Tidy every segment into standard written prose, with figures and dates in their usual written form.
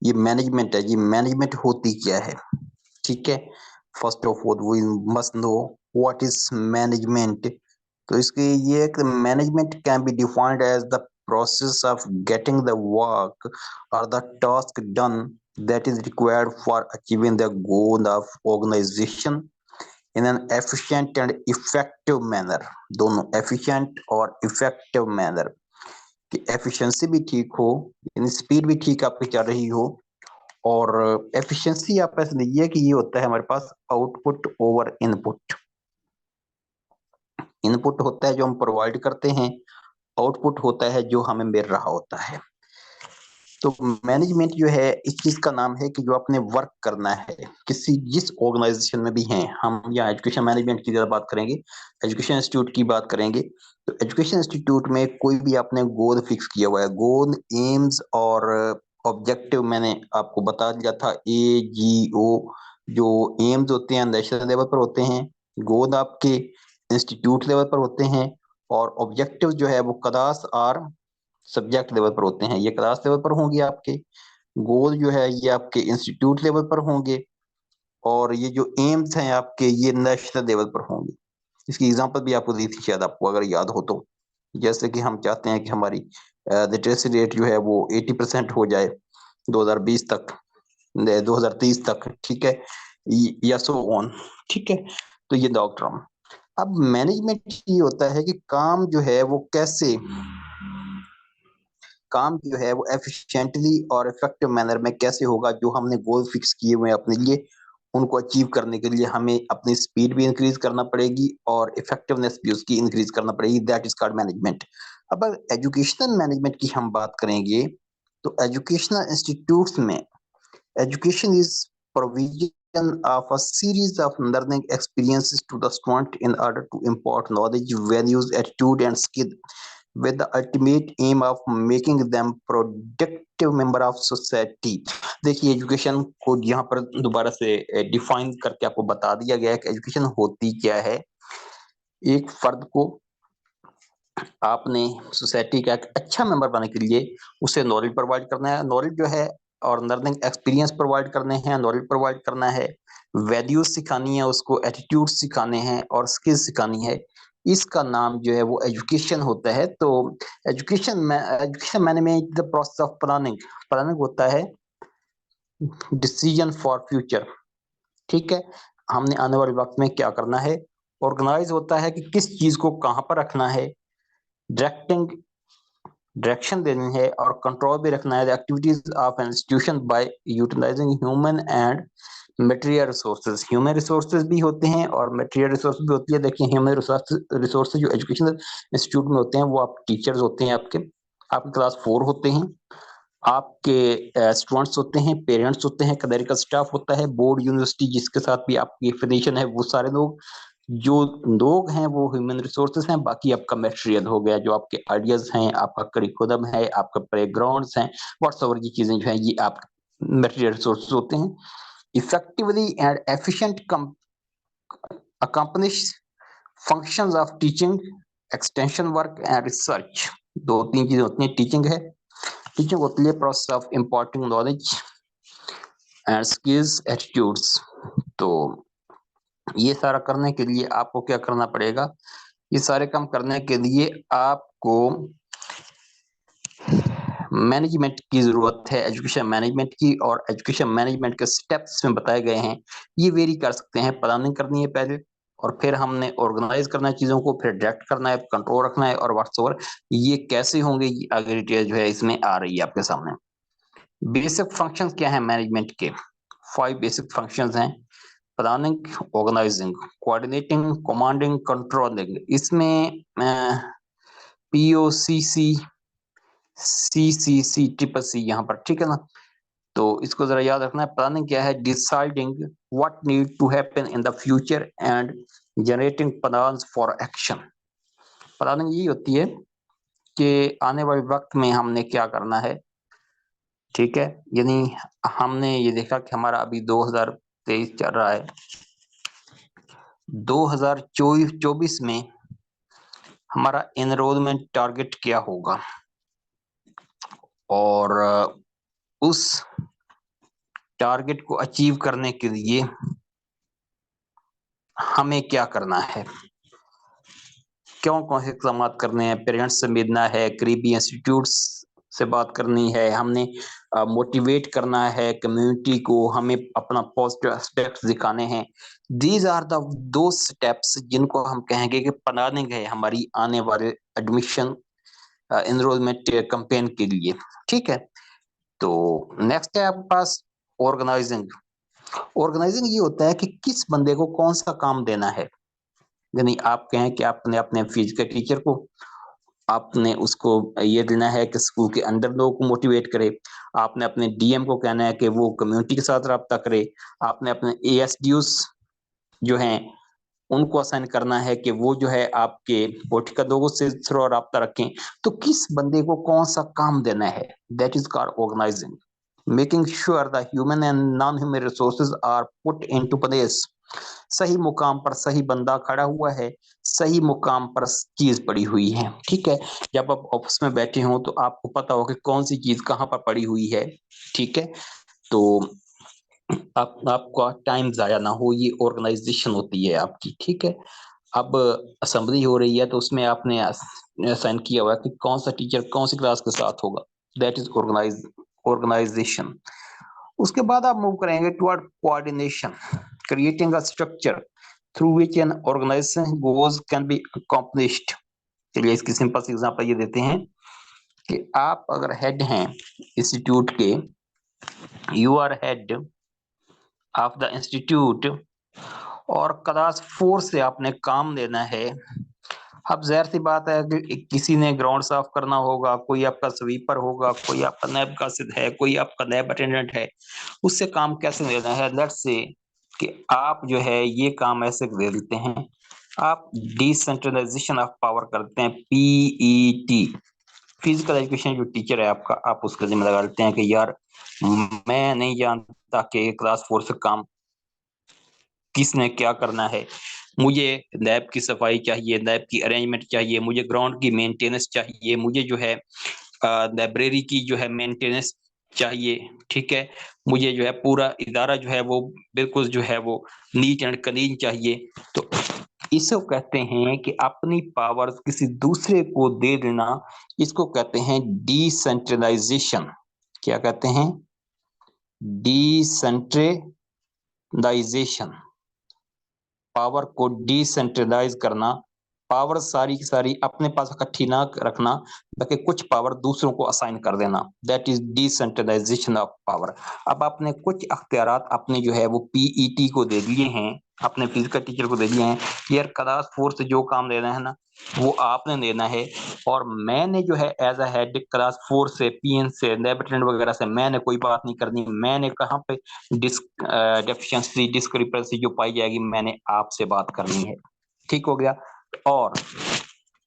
ये मैनेजमेंट है, ये मैनेजमेंट होती क्या है, ठीक है। First of all we must know what is management. तो इसके ये एक management can be defined as the process of getting the work और the task done that is required for achieving the goal of organization in an efficient and effective manner। दोनों efficient और effective manner, कि efficiency भी ठीक हो, यानी speed भी ठीक आपकी चल रही हो। और एफिशिएंसी आप ऐसे लीजिए कि ये होता है हमारे पास आउटपुट ओवर इनपुट। इनपुट होता है जो हम प्रोवाइड करते हैं, आउटपुट होता है जो हमें मिल रहा होता है। तो मैनेजमेंट जो है इस चीज का नाम है कि जो आपने वर्क करना है किसी जिस ऑर्गेनाइजेशन में भी हैं। हम यहाँ एजुकेशन मैनेजमेंट की ज्यादा बात करेंगे, एजुकेशन इंस्टीट्यूट की बात करेंगे। तो एजुकेशन इंस्टीट्यूट में कोई भी आपने गोल फिक्स किया हुआ है, गोल, एम्स और ऑब्जेक्टिव मैंने आपको बता दिया था, AGO। जो एम्स होते हैं नेशनल लेवल पर होते हैं, गोल आपके इंस्टीट्यूट लेवल पर होते हैं, और ऑब्जेक्टिव जो है वो क्लास और सब्जेक्ट लेवल पर होते हैं। ये क्लास लेवल पर होंगे आपके, गोल जो है ये आपके इंस्टीट्यूट लेवल पर होंगे, और ये जो एम्स हैं आपके ये नेशनल लेवल पर होंगे। इसकी एग्जांपल भी आपको दी थी शायद, आपको अगर याद हो तो। जैसे कि हम चाहते हैं कि हमारी लिटरेसी रेट जो है वो 80% हो जाए 2020 तक, 2030 तक, ठीक है, या सो ऑन, ठीक है। तो ये डॉक्टर, अब मैनेजमेंट ये होता है कि काम जो है वो कैसे, काम जो है वो एफिशिएंटली और इफेक्टिव मैनर में कैसे होगा। जो हमने गोल फिक्स किए हुए हैं अपने लिए, उनको अचीव करने के लिए हमें अपनी स्पीड भी इंक्रीज करना पड़ेगी और इफेक्टिवनेस भी उसकी इंक्रीज करना पड़ेगी। That is called management. अब अगर एजुकेशनल मैनेजमेंट की हम बात करेंगे, तो एजुकेशनल इंस्टीट्यूट्स में education is provision of a series of learning experiences to the student in order to impart knowledge, values, attitude, and skill with the ultimate aim of making them productive member of society। देखिए education को यहाँ पर दोबारा से define करके आपको बता दिया गया है कि एजुकेशन होती क्या है। एक फर्द को आपने सोसाइटी का एक अच्छा मेंबर बनने के लिए उसे नॉलेज प्रोवाइड करना है, नॉलेज जो है, और लर्निंग एक्सपीरियंस प्रोवाइड करने हैं, नॉलेज प्रोवाइड करना है, वैल्यूज सिखानी है उसको, एटीट्यूड सिखाने हैं और स्किल्स सिखानी है। इसका नाम जो है वो एजुकेशन होता है। तो education management the process of planning. Planning होता है डिसीजन फॉर फ्यूचर, ठीक है, हमने आने वाले वक्त में क्या करना है। ऑर्गेनाइज होता है कि किस चीज को कहाँ पर रखना है। डायरेक्टिंग, डायरेक्शन देनी है, और कंट्रोल भी रखना है activities of institution by utilising human and material resources. Human resources भी होते हैं और मटेरियल रिसोर्सेज भी होती है। देखिए ह्यूमन रिसोर्सेज जो एजुकेशनल इंस्टीट्यूट में होते हैं वो आप टीचर्स होते हैं, आपके क्लास 4 होते हैं, आपके स्टूडेंट्स होते हैं, पेरेंट्स होते हैं, क्लरिकल स्टाफ होता है, बोर्ड यूनिवर्सिटी जिसके साथ भी आपकी एफिलिएशन है, वो सारे लोग जो लोग हैं वो ह्यूमन रिसोर्सेज हैं। बाकी आपका मटेरियल हो गया, जो आपके आइडियाज हैं, आपका करिकुलम है, आपका प्लेग्राउंड्स हैं, व्हाट्सएवर की चीजें जो है ये आप मटेरियल रिसोर्सेज होते हैं। Effectively and efficient accomplish functions of teaching, extension work and research। दो तीन चीजें होती हैं। टीचिंग है, टीचिंग होती है process of imparting knowledge and skills attitudes. तो ये सारा करने के लिए आपको क्या करना पड़ेगा, ये सारे काम करने के लिए आपको मैनेजमेंट की जरूरत है, एजुकेशन मैनेजमेंट की। और एजुकेशन मैनेजमेंट के स्टेप्स में बताए गए हैं, ये वेरी कर सकते हैं। प्लानिंग करनी है पहले, और फिर हमने ऑर्गेनाइज करना है चीजों को, फिर डायरेक्ट करना है, कंट्रोल रखना है, और व्हाट्सओवर ये कैसे होंगे ये आगे डिटेल जो है इसमें आ रही है आपके सामने। बेसिक फंक्शंस क्या है मैनेजमेंट के, 5 बेसिक फंक्शंस हैं। Planning, organising, coordinating, commanding, controlling. इसमें POCC, CCC, ट्रिपल C यहाँ पर, ठीक है ना। तो इसको जरा याद रखना है। प्लानिंग क्या है, deciding what need to happen in the future and generating plans for action. Planning यही होती है कि आने वाले वक्त में हमने क्या करना है, ठीक है। यानी हमने ये देखा कि हमारा अभी 2023 चल रहा है, 2024 में हमारा एनरोलमेंट टारगेट क्या होगा, और उस टारगेट को अचीव करने के लिए हमें क्या करना है, कौन से इकदाम करने हैं, पेरेंट्स से मिलना है, करीबी इंस्टीट्यूट्स से बात करनी है, हमने मोटिवेट करना है कम्युनिटी को, हमें अपना पॉजिटिव एस्पेक्ट्स दिखाने हैं। दीज आर द दो स्टेप्स जिनको हम कहेंगे कि प्लानिंग है हमारी आने वाले एडमिशन एनरोलमेंट कैंपेन के लिए। ठीक है, तो नेक्स्ट है आपके पास ऑर्गेनाइजिंग। ऑर्गेनाइजिंग ये होता है कि किस बंदे को कौन सा काम देना है। यानी आप कहें कि आपने अपने फिजिकल टीचर को आपने उसको ये देना है कि स्कूल के अंदर लोगों को मोटिवेट करे, आपने अपने डीएम को कहना है कि वो कम्युनिटी के साथ रब्ता करे, आपने अपने एएसडीयूस जो हैं उनको असाइन करना है कि वो जो है आपके पॉलिटिकल लोगों से थोड़ा रब्ता रखें। तो किस बंदे को कौन सा काम देना है, that is called organising. Making sure the human and non human resources are put into place. सही मुकाम पर सही बंदा खड़ा हुआ है, सही मुकाम पर चीज पड़ी हुई है। ठीक है, जब आप ऑफिस में बैठे हो तो आपको पता हो कि कौन सी चीज कहाँ पर पड़ी हुई है। ठीक है, तो आपका टाइम जाया ना हो, ये ऑर्गेनाइजेशन होती है आपकी। ठीक है, अब असेंबली हो रही है तो उसमें आपने साइन किया हुआ है कि कौन सा टीचर कौन सी क्लास के साथ होगा, दैट इज ऑर्गेनाइजेशन। उसके बाद आप मूव करेंगे toward coordination, creating a structure through which an organisation goals can be accomplished. चलिए इसकी सिंपल सी एग्जांपल ये देते हैं कि आप अगर हेड हैं इंस्टीट्यूट के, you are head of the institute और क्लास 4 से आपने काम लेना है। अब जाहिर सी बात है कि किसी ने ग्राउंड साफ करना होगा, कोई आपका स्वीपर होगा, कोई आपका नैब कासिद है, कोई आपका लैब अटेंडेंट है, उससे काम कैसे लेना है। लेट्स से कि आप जो है ये काम ऐसे दे देते हैं, आप डिसेंट्रलाइजेशन ऑफ पावर करते हैं, पीईटी, फिजिकल एजुकेशन जो टीचर है आपका, आप उसका जिम्मेदार डालते हैं कि यार मैं नहीं जानता कि क्लास 4 से काम किसने क्या करना है, मुझे लैब की सफाई चाहिए, लैब की अरेंजमेंट चाहिए, मुझे ग्राउंड की मेंटेनेंस चाहिए, मुझे जो है लाइब्रेरी की जो है मेंटेनेंस चाहिए। ठीक है, मुझे जो है पूरा इदारा जो है वो बिल्कुल जो है वो नीट एंड क्लीन चाहिए। तो इसको कहते हैं कि अपनी पावर किसी दूसरे को दे देना, इसको कहते हैं डिसेंट्रलाइजेशन। क्या कहते हैं? डिसेंट्रलाइजेशन, पावर को डिसेंट्रलाइज करना, पावर सारी की सारी अपने पास इकट्ठी ना रखना बल्कि कुछ पावर दूसरों को असाइन कर देना, that is decentralisation of power. अब आपने कुछ अख्तियारात अपने जो है वो पीईटी को दे दिए हैं, अपने फिजिकल टीचर को दे दिए हैं, यार क्लास 4 से जो काम लेना है ना वो आपने लेना है, और मैंने जो है एज अ हेड क्लास 4 से पीएन से लैब अटेंडेंट वगैरह से मैंने कोई बात नहीं करनी, मैंने कहाँ पे डेफिशिएंसी डिस्क्रिपेंसी जो पाई जाएगी मैंने आपसे बात करनी है। ठीक हो गया, और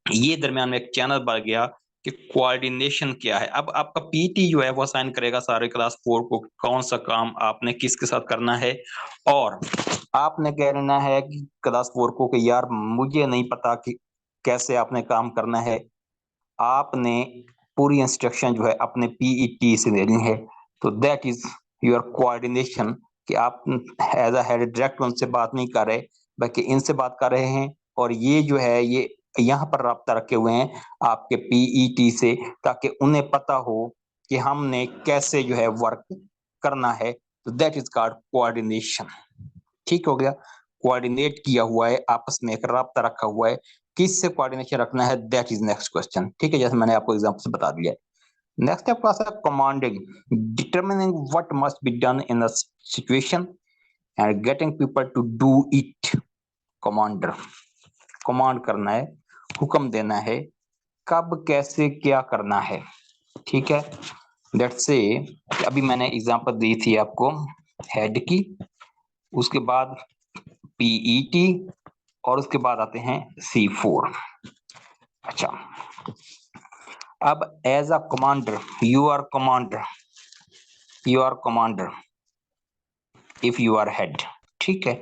ये दरमियान में एक चैनल बन गया कि कोऑर्डिनेशन क्या है। अब आपका पीटी जो है वो असाइन करेगा सारे क्लास 4 को कौन सा काम आपने किसके साथ करना है, और आपने कहना है कि क्लास 4 को कि यार मुझे नहीं पता कि कैसे आपने काम करना है, आपने पूरी इंस्ट्रक्शन जो है अपने पीईटी से लेनी है। तो दैट इज योर कोऑर्डिनेशन, कि आप एज अ हेड डायरेक्ट उनसे बात नहीं कर रहे बल्कि इनसे बात कर रहे हैं, और ये जो है ये यहाँ पर राब्ता रखे हुए हैं आपके पीईटी से, ताकि उन्हें पता हो कि हमने कैसे जो है वर्क करना है। तो दैट इज कॉल्ड कोऑर्डिनेशन। ठीक हो गया, कोऑर्डिनेट किया हुआ है, आपस में एक राब्ता रखा हुआ है, किससे कोऑर्डिनेशन रखना है, दैट इज नेक्स्ट क्वेश्चन। ठीक है, जैसे मैंने आपको एग्जांपल से बता दिया। नेक्स्ट आपका आता है commanding, determining what must be done in a situation and getting people to do it. Commander, command करना है, हुक्म देना है, कब कैसे क्या करना है। ठीक है, लेट्स से अभी मैंने एग्जांपल दी थी आपको हेड की, उसके बाद पीईटी, और उसके बाद आते हैं C4। अच्छा, अब as a commander you are commander, you are commander if you are head. ठीक है,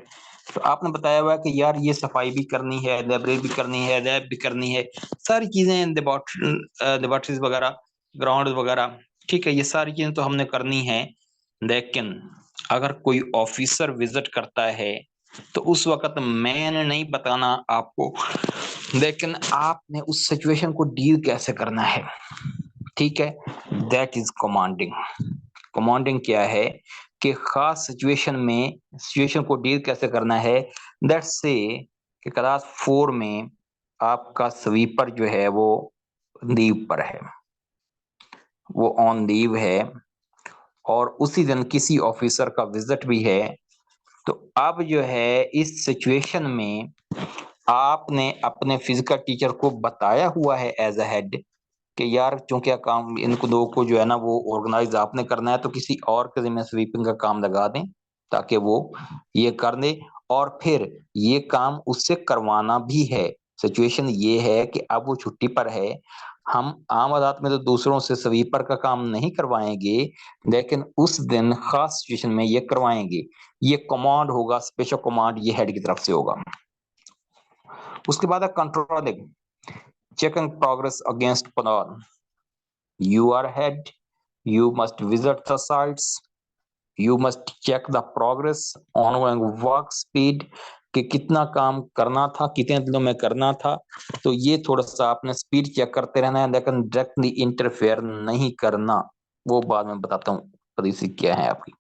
तो आपने बताया हुआ है कि यार ये सफाई भी करनी है, लाइब्रेरी भी करनी है, लैब भी करनी है, सारी चीजें लेबोरेटरीज वगैरह, ग्राउंड वगैरह। ठीक है, ये सारी चीजें तो हमने करनी है, लेकिन अगर कोई ऑफिसर विजिट करता है तो उस वक्त मैंने नहीं बताना आपको, लेकिन आपने उस सिचुएशन को डील कैसे करना है, ठीक है, दैट इज कमांडिंग। कमांडिंग क्या है कि खास सिचुएशन को डील कैसे करना है। लेट्स से कि क्लास 4 में आपका स्वीपर जो है वो लीव पर है, वो ऑन लीव है, और उसी दिन किसी ऑफिसर का विजिट भी है। तो अब जो है इस सिचुएशन में आपने अपने फिजिकल टीचर को बताया हुआ है एज अ हेड कि यार चूंकि काम इनको दो को जो है ना वो ऑर्गेनाइज आपने करना है, तो किसी और के जिम्मे स्वीपिंग का काम लगा दें ताकि वो ये कर दे, और फिर ये काम उससे करवाना भी है। सिचुएशन ये है कि अब वो छुट्टी पर है, हम आम आदत में तो दूसरों से स्वीपर का काम नहीं करवाएंगे, लेकिन उस दिन खास सिचुएशन में ये करवाएंगे। ये कमांड होगा, स्पेशल कमांड ये हेड की तरफ से होगा। उसके बाद है controlling, checking progress against plan. You are head, you must visit the sites, you must check the progress, ongoing work speed, कि कितना काम करना था, कितने दिनों में करना था। तो ये थोड़ा सा आपने स्पीड चेक करते रहना है, लेकिन डायरेक्टली इंटरफेयर नहीं करना। वो बाद में बताता हूँ पॉलिसी क्या है आपकी।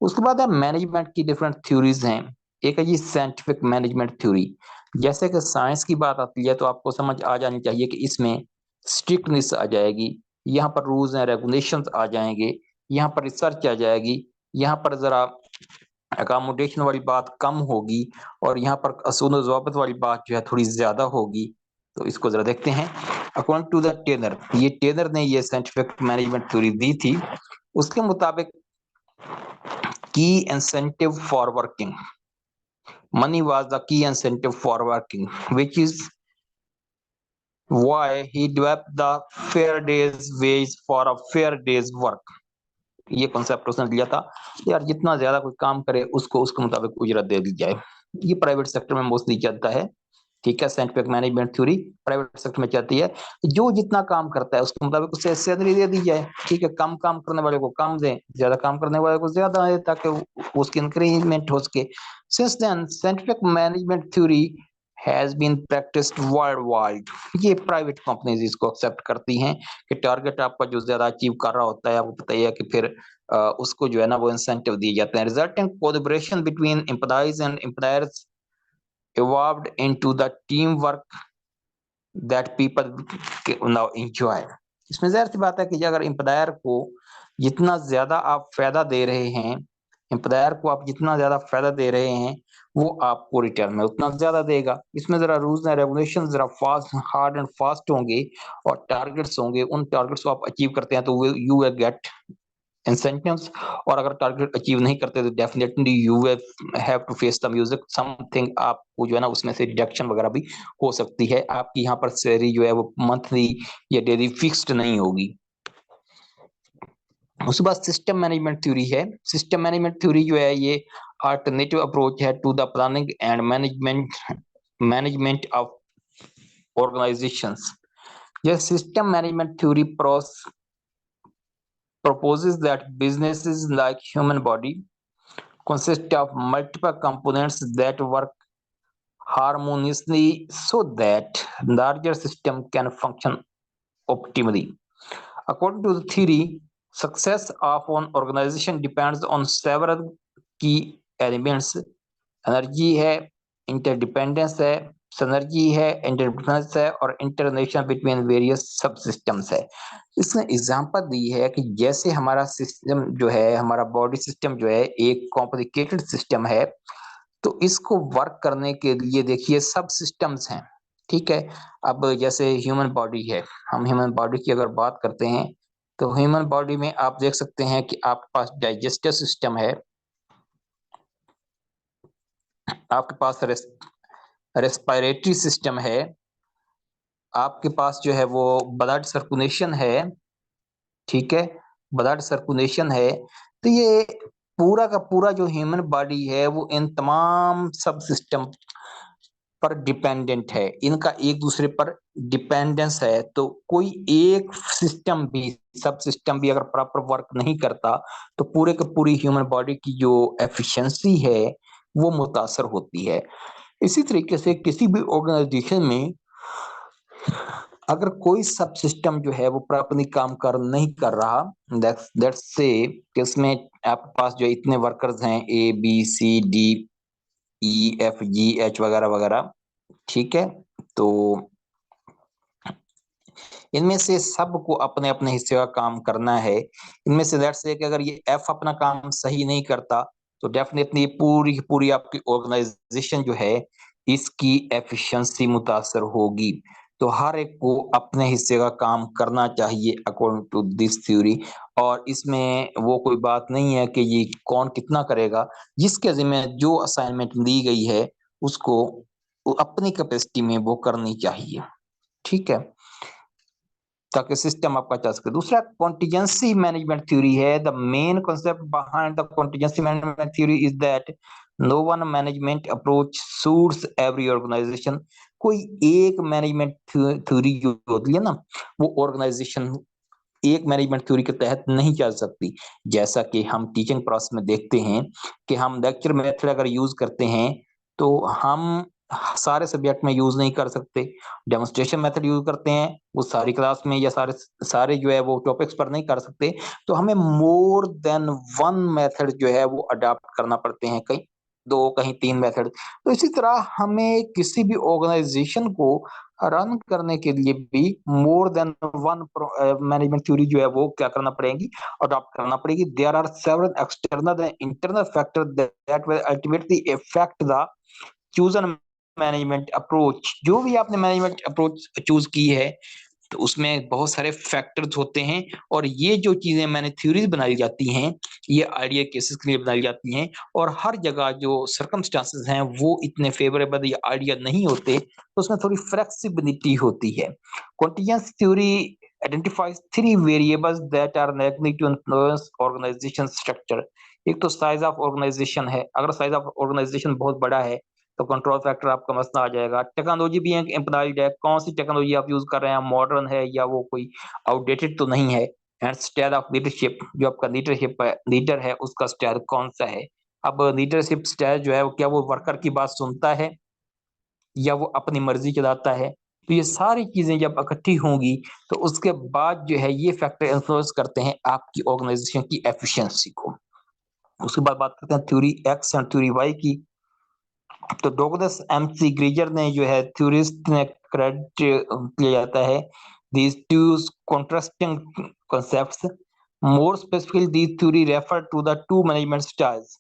उसके बाद है मैनेजमेंट की डिफरेंट थ्योरीज हैं। एक है जी साइंटिफिक मैनेजमेंट थ्योरी। जैसे कि साइंस की बात आती है तो आपको समझ आ जानी चाहिए कि इसमें स्ट्रिक्टनेस आ जाएगी, यहाँ पर रूल्स एंड रेगुलेशंस आ जाएंगे, यहाँ पर रिसर्च आ जाएगी, यहाँ पर जरा अकोमोडेशन वाली बात कम होगी, और यहाँ पर असूल ज़वाबित वाली बात जो है थोड़ी ज्यादा होगी। तो इसको जरा देखते हैं। अकॉर्डिंग टू द टेनर, ये टेनर ने ये साइंटिफिक मैनेजमेंट थ्योरी दी थी। उसके मुताबिक key incentive for working, money was the key incentive for working, which is why he developed the fair days wage for a fair days work। ये concept उसने दिया था यार, जितना ज्यादा कोई काम करे उसको उसके मुताबिक उजरत दे दी जाए। ये प्राइवेट सेक्टर में मोस्टली चलता है, ठीक है। Scientific management theory private sector में चलती है, जो जितना काम करता है उसके मुताबिक उसे सैलरी दे दी जाए, ठीक है। कम काम करने वाले को कम दें, ज्यादा काम करने वाले को ज्यादा दें, ताकि उसकी इंक्रीमेंट हो सके। Since then scientific management theory has been practised worldwide. ये प्राइवेट कंपनीज इसको एक्सेप्ट करती हैं कि टारगेट आपका जो ज्यादा अचीव कर रहा होता है, आपको पता ही है कि फिर उसको जो है ना वो इंसेंटिव दिए जाते हैं। Resulting collaboration between employees and employers evolved into the teamwork that people now enjoy। इसमें जाहिर सी बात है कि अगर एम्प्लॉयर को जितना ज्यादा आप फायदा दे रहे हैं, एम्प्लॉयर को आप जितना ज्यादा फायदा दे रहे हैं, वो आपको रिटर्न में उतना ज्यादा देगा। इसमें जरा रूल्स एंड रेगुलेशन जरा फास्ट, हार्ड एंड फास्ट होंगे, और टारगेट्स होंगे। उन टारगेट्स को आप अचीव करते हैं तो यू विल गेट incentives, और अगर टारगेट अचीव नहीं करते तो definitely you will have to face the music something. आपको जो है ना उसमें से डिडक्शन वगैरह भी हो सकती है। आपकी यहाँ पर सैलरी जो है वो मंथली या डेली फिक्स्ड नहीं होगी। उसके बाद सिस्टम मैनेजमेंट थ्योरी है। सिस्टम मैनेजमेंट थ्योरी जो है ये अल्टरनेटिव अप्रोच है to the planning and management of organizations. ये system management theory proposes that businesses like human body consist of multiple components that work harmoniously so that larger system can function optimally। According to the theory, success of an organization depends on several key elements। Energy है, interdependence है, synergy है, interdependence है, और इंटरनेशन between various सब systems है। इसने example दी है कि जैसे हमारा सिस्टम जो है, हमारा बॉडी सिस्टम जो है एक कॉम्प्लिकेटेड सिस्टम है, तो इसको वर्क करने के लिए देखिए सब सिस्टम्स हैं, ठीक है। अब जैसे ह्यूमन बॉडी है, हम ह्यूमन बॉडी की अगर बात करते हैं तो ह्यूमन बॉडी में आप देख सकते हैं कि आपके पास डाइजेस्टिव सिस्टम है, आपके पास रेस्पिरेटरी सिस्टम है, आपके पास जो है वो ब्लड सर्कुलेशन है, ठीक है, ब्लड सर्कुलेशन है। तो ये पूरा का पूरा जो ह्यूमन बॉडी है वो इन तमाम सब सिस्टम पर डिपेंडेंट है, इनका एक दूसरे पर डिपेंडेंस है। तो कोई एक सिस्टम भी, सब सिस्टम भी अगर प्रॉपर वर्क नहीं करता तो पूरे के पूरी ह्यूमन बॉडी की जो एफिशिएंसी है वो मुतासर होती है। इसी तरीके से किसी भी ऑर्गेनाइजेशन में अगर कोई सब सिस्टम जो है वो प्रॉपर्ली काम कर नहीं कर रहा, दैट्स से कि उसमें आपके पास जो इतने वर्कर्स हैं A B C D E F G H वगैरह वगैरह, ठीक है, तो इनमें से सबको अपने अपने हिस्से का काम करना है। इनमें से लेट्स से कि अगर ये एफ अपना काम सही नहीं करता तो डेफिनेटली पूरी पूरी आपकी ऑर्गेनाइजेशन जो है इसकी एफिशिएंसी मुतासर होगी। तो हर एक को अपने हिस्से का काम करना चाहिए अकॉर्डिंग टू दिस थ्योरी। और इसमें वो कोई बात नहीं है कि ये कौन कितना करेगा, जिसके जिम्मे जो असाइनमेंट दी गई है उसको अपनी कैपेसिटी में वो करनी चाहिए, ठीक है, ताकि सिस्टम आपका चल सके। दूसरा कॉन्टिजेंसी मैनेजमेंट थ्योरी है। The main concept behind the contingency management theory is that no one management approach suits every organisation. कोई एक मैनेजमेंट थ्योरी जो होती है ना, वो ऑर्गेनाइजेशन एक मैनेजमेंट थ्योरी के तहत नहीं चल सकती। जैसा कि हम टीचिंग प्रोसेस में देखते हैं कि हम लेक्चर मेथड अगर यूज करते हैं तो हम सारे सब्जेक्ट में यूज नहीं कर सकते। डेमोन्स्ट्रेशन मेथड यूज करते हैं वो सारी क्लास में या सारे सारे जो है वो टॉपिक्स पर नहीं कर सकते। तो हमें मोर देन वन मेथड जो है वो अडॉप्ट करना पड़ते हैं, कहीं दो कहीं तीन मेथड। तो इसी तरह हमें किसी भी ऑर्गेनाइजेशन को रन करने के लिए भी more than one management theory जो है वो क्या करना पड़ेगी, अडॉप्ट करना पड़ेगी। There are several external and internal factor that will ultimately effect the chosen management approach. जो भी आपने मैनेजमेंट अप्रोच चूज की है तो उसमें बहुत सारे फैक्टर्स होते हैं, और ये जो चीजें मैंने थ्योरीज बनाई जाती हैं ये आइडिया केसेस के लिए बनाई जाती हैं, और हर जगह जो सर्कमस्टांसेस हैं वो इतने फेवरेबल या आइडिया नहीं होते, तो उसमें थोड़ी फ्लेक्सिबिलिटी होती है। Contingency theory identifies three variables that are likely to influence organization structure। एक तो साइज ऑफ ऑर्गेनाइजेशन है, अगर साइज ऑफ ऑर्गेनाइजेशन बहुत बड़ा है तो कंट्रोल फैक्टर आपका मसला आ जाएगा। टेक्नोलॉजी भी एम्प्लॉयड है, कौन सी टेक्नोलॉजी आप यूज कर रहे हैं, मॉडर्न है या वो कोई आउटडेटेड तो नहीं है। एंड स्टाइल ऑफ लीडरशिप, जो आपका लीडरशिप है, लीडर है उसका स्टाइल कौन सा है। अब लीडरशिप स्टाइल जो है वो क्या वो वर्कर की बात सुनता है या वो अपनी मर्जी चलाता है। तो ये सारी चीजें जब इकट्ठी होंगी तो उसके बाद जो है ये फैक्टर इन्फ्लुएंस करते हैं आपकी ऑर्गेनाइजेशन की एफिशिएंसी को। उसके बाद बात करते हैं theory X and theory Y की। तो डॉगलस एमसी ग्रीजर ने जो है थ्योरिस्ट ने क्रेडिट किया जाता है these two contrasting concepts। more specifically these theory refer to the two management styles,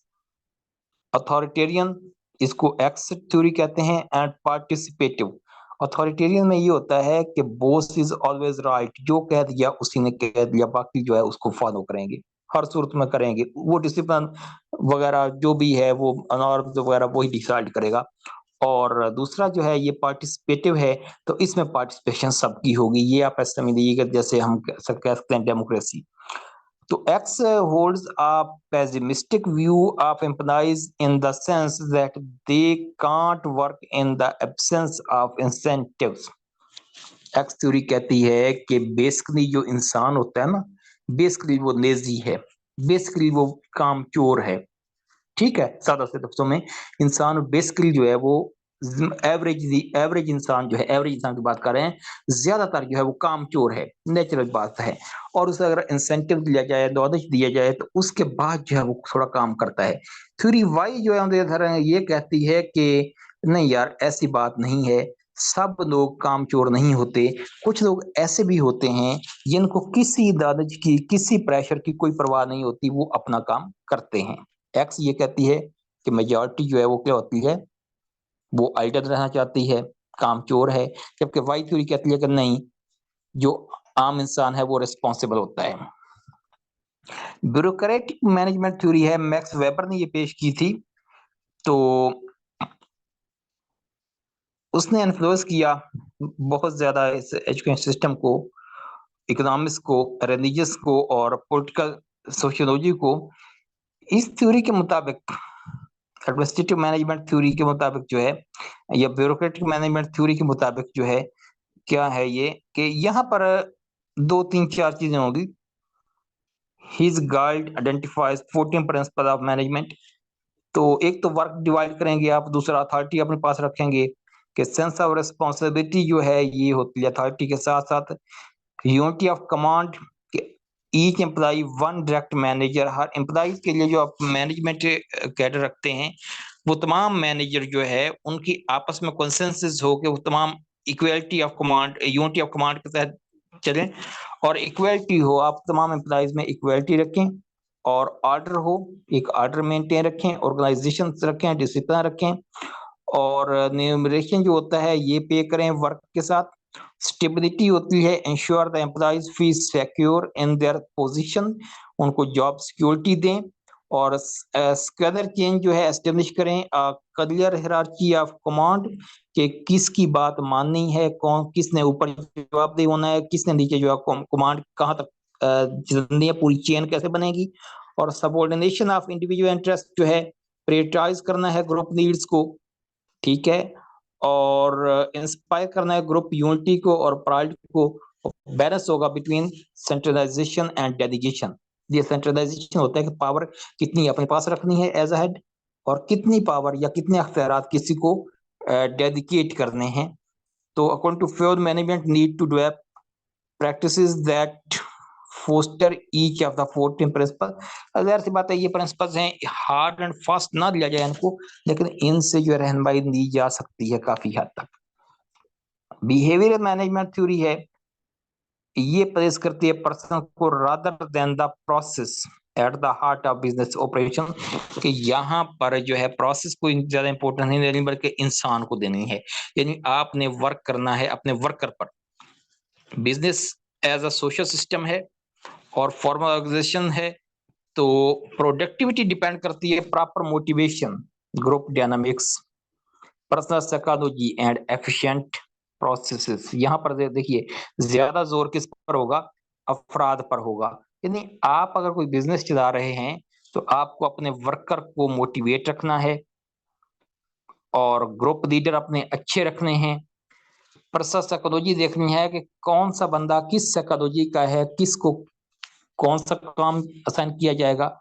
authoritarian, इसको एक्स थ्योरी कहते हैं, एंड पार्टिसिपेटिव। अथॉरिटेरियन में ये होता है कि बॉस इज ऑलवेज राइट, जो कह दिया उसी ने कह दिया, बाकी जो है उसको फॉलो करेंगे, हर सूरत में करेंगे, वो डिसिप्लिन वगैरह जो भी है वो नॉर्म्स वगैरह वही डिसाइड करेगा। और दूसरा जो है ये पार्टिसिपेटिव है, तो इसमें पार्टिसिपेशन सबकी होगी। ये आप ऐसे समझ लीजिएगा जैसे हम कह सकते हैं डेमोक्रेसी। तो X holds a pessimistic view of employees in the sense that they can't work in the absence of incentives। X theory कहती है कि बेसिकली जो इंसान होता है ना, बेसिकली वो लेजी है, बेसिकली वो कामचोर है, ठीक है। सादा से लफ्जों में इंसान बेसिकली जो है वो एवरेज इंसान जो है, एवरेज इंसान की बात कर रहे हैं, ज्यादातर जो है वो कामचोर है, नेचुरल बात है। और उसे अगर इंसेंटिव दिया जाए, नॉलेज दिया जाए तो उसके बाद जो है वो थोड़ा काम करता है। थ्योरी वाई जो है ये कहती है कि नहीं यार ऐसी बात नहीं है, सब लोग कामचोर नहीं होते, कुछ लोग ऐसे भी होते हैं जिनको किसी लालच की किसी प्रेशर की कोई परवाह नहीं होती, वो अपना काम करते हैं। एक्स ये कहती है कि मेजॉरिटी जो है वो क्या होती है, वो आइडल रहना चाहती है, कामचोर है, जबकि वाई थ्योरी कहती है कि नहीं, जो आम इंसान है वो रिस्पॉन्सिबल होता है। ब्यूरोक्रेटिक मैनेजमेंट थ्योरी है, मैक्स वेबर ने ये पेश की थी। तो उसने इन्फ्लुएंस किया बहुत ज्यादा इस एजुकेशन सिस्टम को, इकोनॉमिक्स को, रिलीजियस को और पॉलिटिकल सोशियोलॉजी को। इस थ्योरी के मुताबिक एडमिनिस्ट्रेटिव मैनेजमेंट थ्योरी के मुताबिक जो है, या ब्यूरोक्रेटिक मैनेजमेंट थ्योरी के मुताबिक जो है, क्या है ये कि यहाँ पर 2 3 4 चीजें होंगी। His guide identifies 14 principle of management. तो एक तो वर्क डिवाइड करेंगे आप, दूसरा अथॉरिटी अपने पास रखेंगे कि सेंस ऑफ रिस्पॉन्सिबिलिटी जो है ये होती है अथॉरिटी के साथ साथ। Unity of command, each employ one direct manager, हर एम्प्लॉय के लिए जो आप मैनेजमेंट कैडर रखते हैं वो तमाम मैनेजर जो है उनकी आपस में कंसेंसस हो के वो तमाम equality of command, unity of command के तहत चलें और इक्वलिटी हो, आप तमाम एम्प्लॉयज में इक्वलिटी रखें और ऑर्डर हो, एक ऑर्डर मेंटेन रखें, ऑर्गेनाइजेशन रखें, डिसिप्लिन रखें और न्यूमरेशन जो होता है ये पे करें वर्क के साथ। स्टेबिलिटी होती है, ensure the employees feel secure in their position, उनको जॉब सिक्योरिटी दें। और स्केलर चेंज जो है एस्टेब्लिश करें, क्लियर हायरार्की ऑफ कमांड कि किसकी बात माननी है, कौन किसने ऊपर जवाबदेह होना है, किसने नीचे जो है कमांड कहाँ तक चलनी है, पूरी चेन कैसे बनेगी। और सबऑर्डिनेशन ऑफ इंडिविजुअल इंटरेस्ट जो है प्रायोरिटाइज करना है ग्रुप नीड्स को, ठीक है, और इंस्पायर करना है ग्रुप यूनिटी को और प्रायोरिटी को। बैलेंस होगा बिटवीन सेंट्रलाइजेशन एंड डेलीगेशन। ये सेंट्रलाइजेशन होता है कि पावर कितनी अपने पास रखनी है एज अ हेड और कितनी पावर या कितने अख्तियारात किसी को डेडिकेट करने हैं। तो according to Fayol management need to develop practices that foster each of the 14 principle. अगर सी बात है ये प्रिंसिपल्स हैं, हार्ड एंड फास्ट ना लिया जाए इनको, लेकिन इनसे जो रहनुमाई दी जा सकती है काफी हद तक। बिहेवियर मैनेजमेंट थ्योरी है, ये प्रेस करती है पर्सन को rather than the process at the heart of business operation, कि यहाँ पर जो है प्रोसेस को ज्यादा इंपॉर्टेंस नहीं देनी बल्कि इंसान को देनी है। यानी आपने वर्क करना है अपने वर्कर पर। Business as a social system है और फॉर्मल ऑर्गेनाइजेशन है, तो प्रोडक्टिविटी डिपेंड करती है proper motivation, group dynamics, personal psychology and efficient processes. यहाँ पर देखिए ज्यादा जोर किस पर होगा, अफराद पर होगा। यानी आप अगर कोई बिजनेस चला रहे हैं तो आपको अपने वर्कर को मोटिवेट रखना है और ग्रुप लीडर अपने अच्छे रखने हैं। पर्सनल साइकोलॉजी देखनी है कि कौन सा बंदा किस साइकोलॉजी का है, किसको कौन सा काम असाइन किया जाएगा।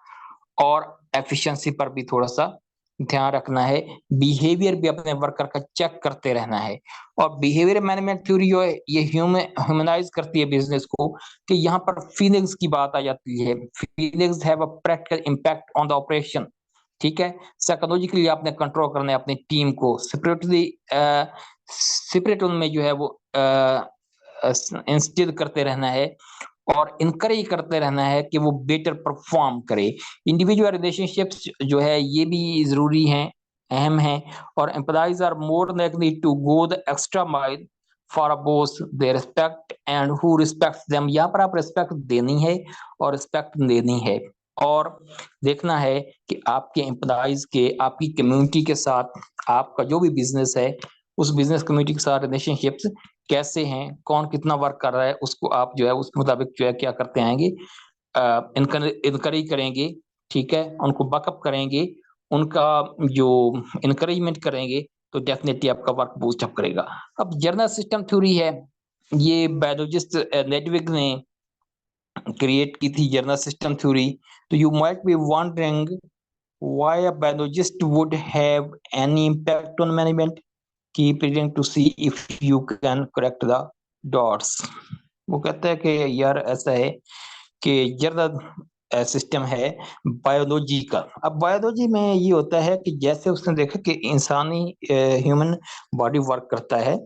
और एफिशिएंसी पर भी थोड़ा सा ध्यान रखना है। बिहेवियर भी अपने वर्कर का चेक करते रहना है। और बिहेवियर मैनेजमेंट थ्योरी जो है ये ह्यूमनाइज करती है बिजनेस को, कि यहाँ पर फीलिंग्स की बात आ जाती है। Feelings have a practical impact on the operation, ठीक है। साइकोलॉजिकली आपने कंट्रोल करना है अपनी टीम को, सेपरेट उनमें जो है वो इंस्टिल करते रहना है और इनकरेज करते रहना है कि वो बेटर परफॉर्म करे। इंडिविजुअल रिलेशनशिप्स जो है ये भी जरूरी हैं, अहम हैं। और employees are more likely to go the extra mile for a boss they respect and who respects them. यहाँ पर आप रिस्पेक्ट देनी है और रिस्पेक्ट देनी है और देखना है कि आपके एम्प्लॉइज के, आपकी कम्युनिटी के साथ आपका जो भी बिजनेस है उस बिजनेस कम्युनिटी के साथ रिलेशनशिप्स कैसे हैं, कौन कितना वर्क कर रहा है, उसको आप जो है उसके मुताबिक जो है क्या करते आएंगे, इनकरेज करेंगे, ठीक है, उनको बैकअप करेंगे, उनका जो इनकरेजमेंट करेंगे तो डेफिनेटली आपका वर्क बूस्ट अप करेगा। अब जर्नल सिस्टम थ्योरी है, ये बायोलॉजिस्ट नेडविग ने क्रिएट की थी जर्नल सिस्टम थ्योरी। तो you might be wondering why a biologist would have any impact on management, keep reading to see if you can correct the dots। वो कहता है कि यार ऐसा है कि जर्नल सिस्टम है बायोलॉजी का। अब बायोलॉजी में ये होता है कि जैसे उसने देखा कि इंसानी ह्यूमन बॉडी वर्क करता है,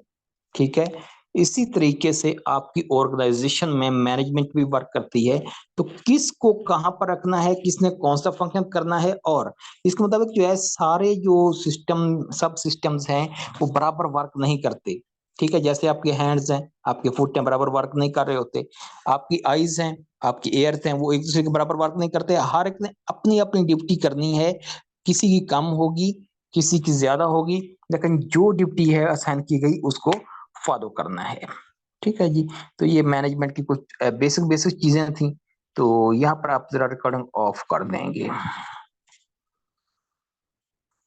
ठीक है, इसी तरीके से आपकी ऑर्गेनाइजेशन में मैनेजमेंट भी वर्क करती है। तो किसको कहां पर रखना है, किसने कौन सा फंक्शन करना है, और इसके मुताबिक जो है सारे जो सिस्टम सब सिस्टम्स हैं वो बराबर वर्क नहीं करते, ठीक है। जैसे आपके हैंड्स हैं, आपके फुट हैं, बराबर वर्क नहीं कर रहे होते। आपकी आईज हैं, आपकी एयर्स हैं, वो एक दूसरे के बराबर वर्क नहीं करते। हर एक ने अपनी अपनी ड्यूटी करनी है, किसी की कम होगी, किसी की ज्यादा होगी, लेकिन जो ड्यूटी है असाइन की गई उसको फॉलो करना है, ठीक है जी। तो ये मैनेजमेंट की कुछ बेसिक बेसिक चीजें थी। तो यहाँ पर आप जरा रिकॉर्डिंग ऑफ कर देंगे।